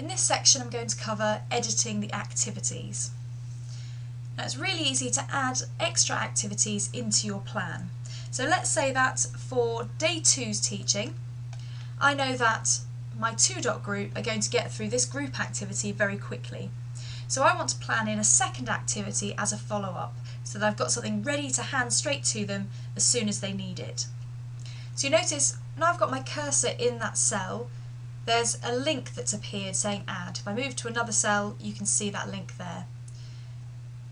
In this section I'm going to cover editing the activities. Now it's really easy to add extra activities into your plan. So let's say that for day 2's teaching, I know that my 2-dot group are going to get through this group activity very quickly. So I want to plan in a second activity as a follow-up, so that I've got something ready to hand straight to them as soon as they need it. So you notice now I've got my cursor in that cell, there's a link that's appeared saying add. If I move to another cell, you can see that link there.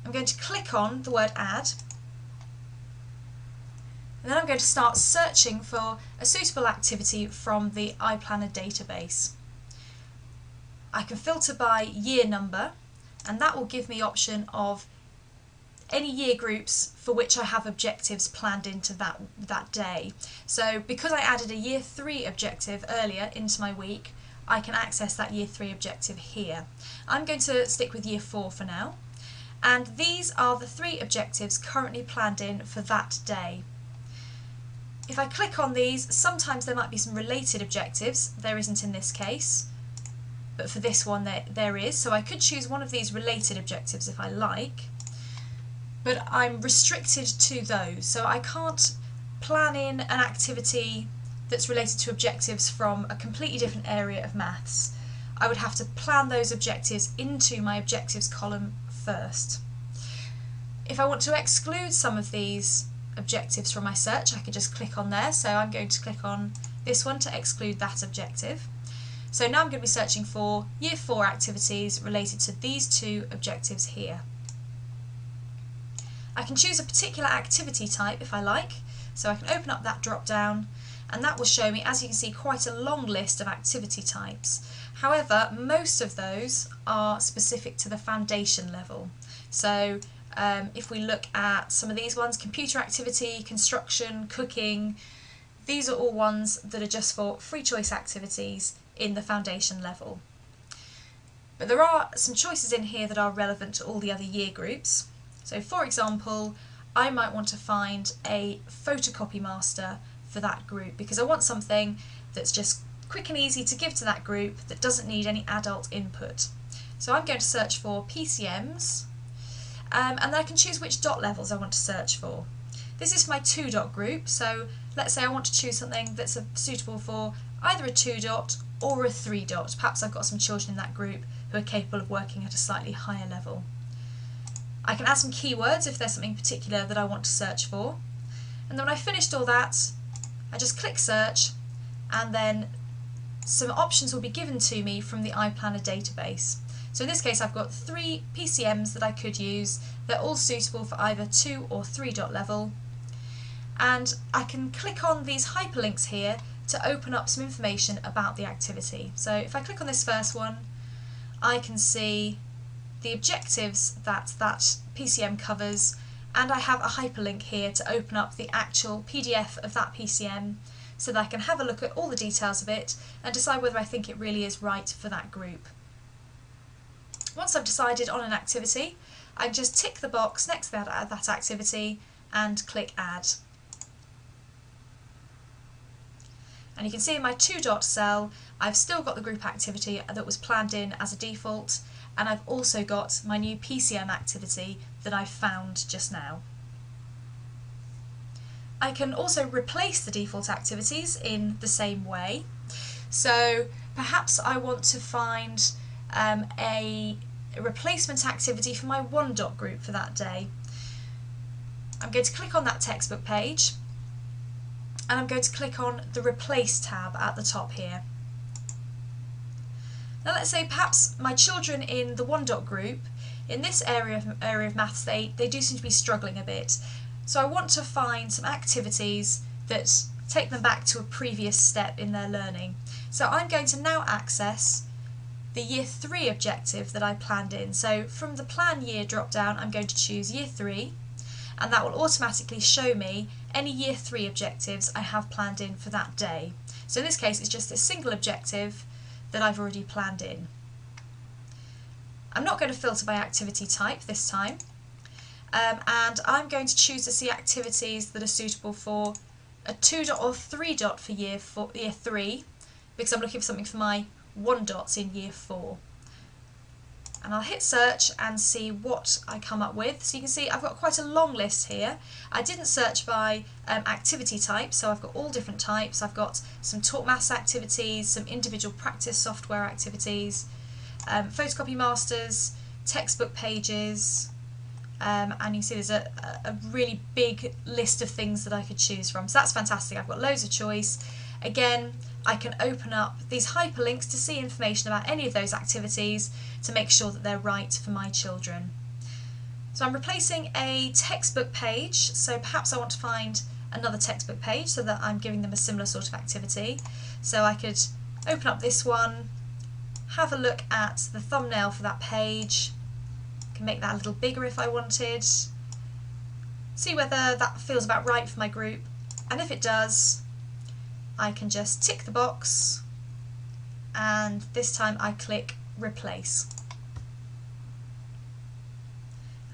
I'm going to click on the word add, and then I'm going to start searching for a suitable activity from the I-Planner database. I can filter by year number, and that will give me option of any year groups for which I have objectives planned into that day. So because I added a year 3 objective earlier into my week, I can access that year 3 objective here. I'm going to stick with year 4 for now, and these are the 3 objectives currently planned in for that day. If I click on these, sometimes there might be some related objectives. There isn't in this case, but for this one there is, so I could choose one of these related objectives if I like, but I'm restricted to those, so I can't plan in an activity that's related to objectives from a completely different area of maths. I would have to plan those objectives into my objectives column first. If I want to exclude some of these objectives from my search, I could just click on there, so I'm going to click on this one to exclude that objective. So now I'm going to be searching for year 4 activities related to these 2 objectives here. I can choose a particular activity type if I like, so I can open up that drop down, and that will show me, as you can see, quite a long list of activity types. However, most of those are specific to the foundation level. So if we look at some of these ones, computer activity, construction, cooking, these are all ones that are just for free choice activities in the foundation level. But there are some choices in here that are relevant to all the other year groups. So for example, I might want to find a photocopy master for that group because I want something that's just quick and easy to give to that group that doesn't need any adult input. So I'm going to search for PCMs, and then I can choose which dot levels I want to search for. This is for my 2-dot group, so let's say I want to choose something that's suitable for either a 2-dot or a 3-dot. Perhaps I've got some children in that group who are capable of working at a slightly higher level. I can add some keywords if there's something particular that I want to search for. And then when I've finished all that, I just click search, and then some options will be given to me from the I-Planner database. So in this case I've got 3 PCMs that I could use. They're all suitable for either 2 or 3-dot level. And I can click on these hyperlinks here to open up some information about the activity. So if I click on this first one, I can see the objectives that PCM covers, and I have a hyperlink here to open up the actual PDF of that PCM so that I can have a look at all the details of it and decide whether I think it really is right for that group. Once I've decided on an activity, I can just tick the box next to that activity and click add. And you can see in my 2-dot cell I've still got the group activity that was planned in as a default, and I've also got my new PCM activity that I found just now. I can also replace the default activities in the same way. So perhaps I want to find a replacement activity for my 1-dot group for that day. I'm going to click on that textbook page, and I'm going to click on the Replace tab at the top here. Now let's say perhaps my children in the 1-dot group, in this area of maths, they do seem to be struggling a bit. So I want to find some activities that take them back to a previous step in their learning. So I'm going to now access the year 3 objective that I planned in. So from the plan year drop down, I'm going to choose year 3, and that will automatically show me any year 3 objectives I have planned in for that day. So in this case it's just a single objective that I've already planned in. I'm not going to filter by activity type this time, and I'm going to choose to see activities that are suitable for a 2-dot or 3-dot for year 3, because I'm looking for something for my 1 dots in year 4. And I'll hit search and see what I come up with. So you can see I've got quite a long list here. I didn't search by activity type, so I've got all different types. I've got some Talk Maths activities, some individual practice software activities, photocopy masters, textbook pages, and you can see there's a really big list of things that I could choose from. So that's fantastic. I've got loads of choice. Again, I can open up these hyperlinks to see information about any of those activities to make sure that they're right for my children. So I'm replacing a textbook page, so perhaps I want to find another textbook page so that I'm giving them a similar sort of activity. So I could open up this one, have a look at the thumbnail for that page, I can make that a little bigger if I wanted, see whether that feels about right for my group, and if it does, I can just tick the box, and this time I click replace.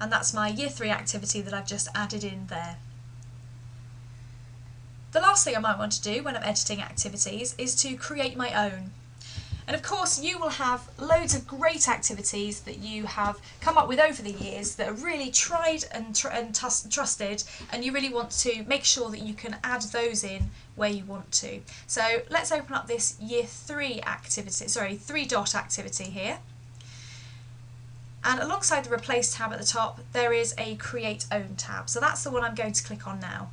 And that's my year 3 activity that I've just added in there. The last thing I might want to do when I'm editing activities is to create my own. And of course you will have loads of great activities that you have come up with over the years that are really tried and trusted, and you really want to make sure that you can add those in where you want to. So let's open up this year 3 activity, 3-dot activity here. And alongside the replace tab at the top there is a create own tab. So that's the one I'm going to click on now.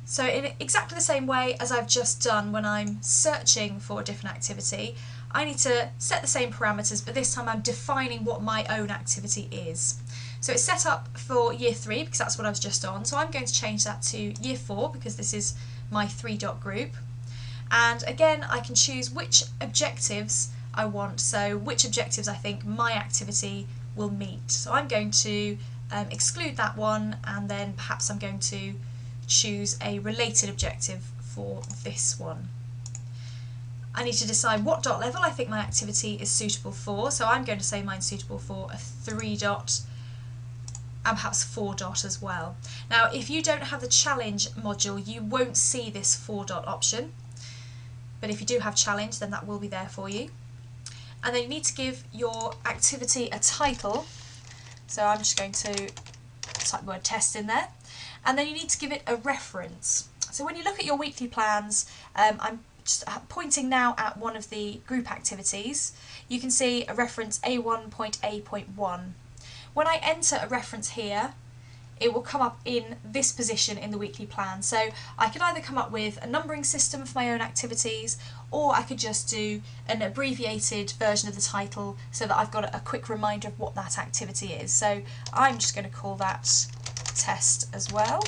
So in exactly the same way as I've just done when I'm searching for a different activity, I need to set the same parameters, but this time I'm defining what my own activity is. So it's set up for year 3 because that's what I was just on, so I'm going to change that to year 4 because this is my 3-dot group. And again, I can choose which objectives I want, so which objectives I think my activity will meet. So I'm going to exclude that one, and then perhaps I'm going to choose a related objective for this one. I need to decide what dot level I think my activity is suitable for, so I'm going to say mine's suitable for a 3-dot and perhaps 4-dot as well. Now if you don't have the challenge module you won't see this 4-dot option, but if you do have challenge then that will be there for you. And then you need to give your activity a title, so I'm just going to type the word test in there. And then you need to give it a reference. So when you look at your weekly plans, I'm just pointing now at one of the group activities. You can see a reference A1.A.1. When I enter a reference here, it will come up in this position in the weekly plan. So I could either come up with a numbering system for my own activities, or I could just do an abbreviated version of the title so that I've got a quick reminder of what that activity is. So I'm just going to call that test as well,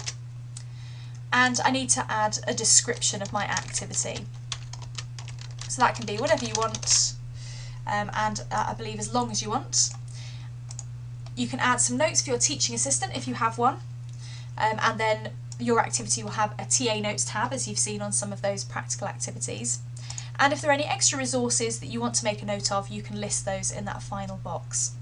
and I need to add a description of my activity, so that can be whatever you want, and I believe as long as you want. You can add some notes for your teaching assistant if you have one, and then your activity will have a TA notes tab as you've seen on some of those practical activities, and if there are any extra resources that you want to make a note of you can list those in that final box.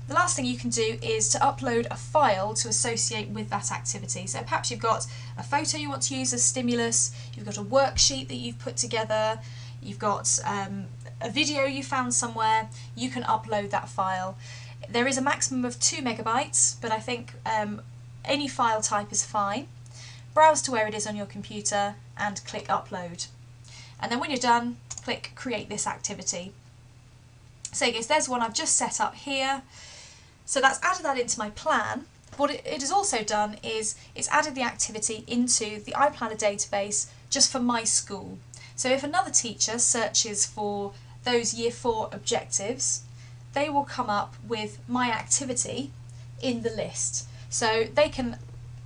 The last thing you can do is to upload a file to associate with that activity. So perhaps you've got a photo you want to use as stimulus, you've got a worksheet that you've put together, you've got a video you found somewhere, you can upload that file. There is a maximum of 2 megabytes, but I think any file type is fine. Browse to where it is on your computer and click upload. And then when you're done, click create this activity. So I guess there's one I've just set up here. So that's added that into my plan. What it has also done is it's added the activity into the I-Planner database just for my school. So if another teacher searches for those year 4 objectives, they will come up with my activity in the list. So they can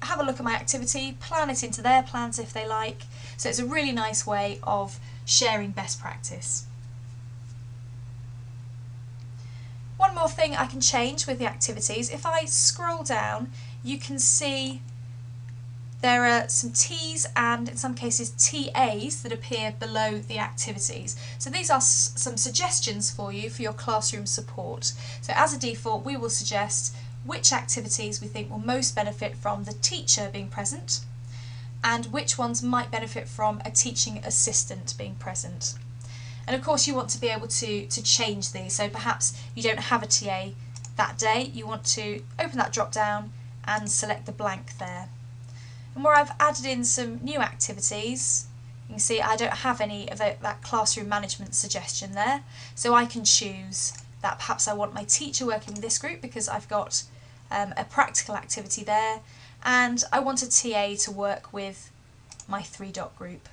have a look at my activity, plan it into their plans if they like. So it's a really nice way of sharing best practice. One more thing I can change with the activities, if I scroll down you can see there are some T's and in some cases TAs that appear below the activities. So these are some suggestions for you for your classroom support. So as a default we will suggest which activities we think will most benefit from the teacher being present, and which ones might benefit from a teaching assistant being present. And of course you want to be able to change these, so perhaps you don't have a TA that day, you want to open that drop down and select the blank there. And where I've added in some new activities, you can see I don't have any of that classroom management suggestion there, so I can choose that perhaps I want my teacher working with this group because I've got a practical activity there, and I want a TA to work with my 3-dot group.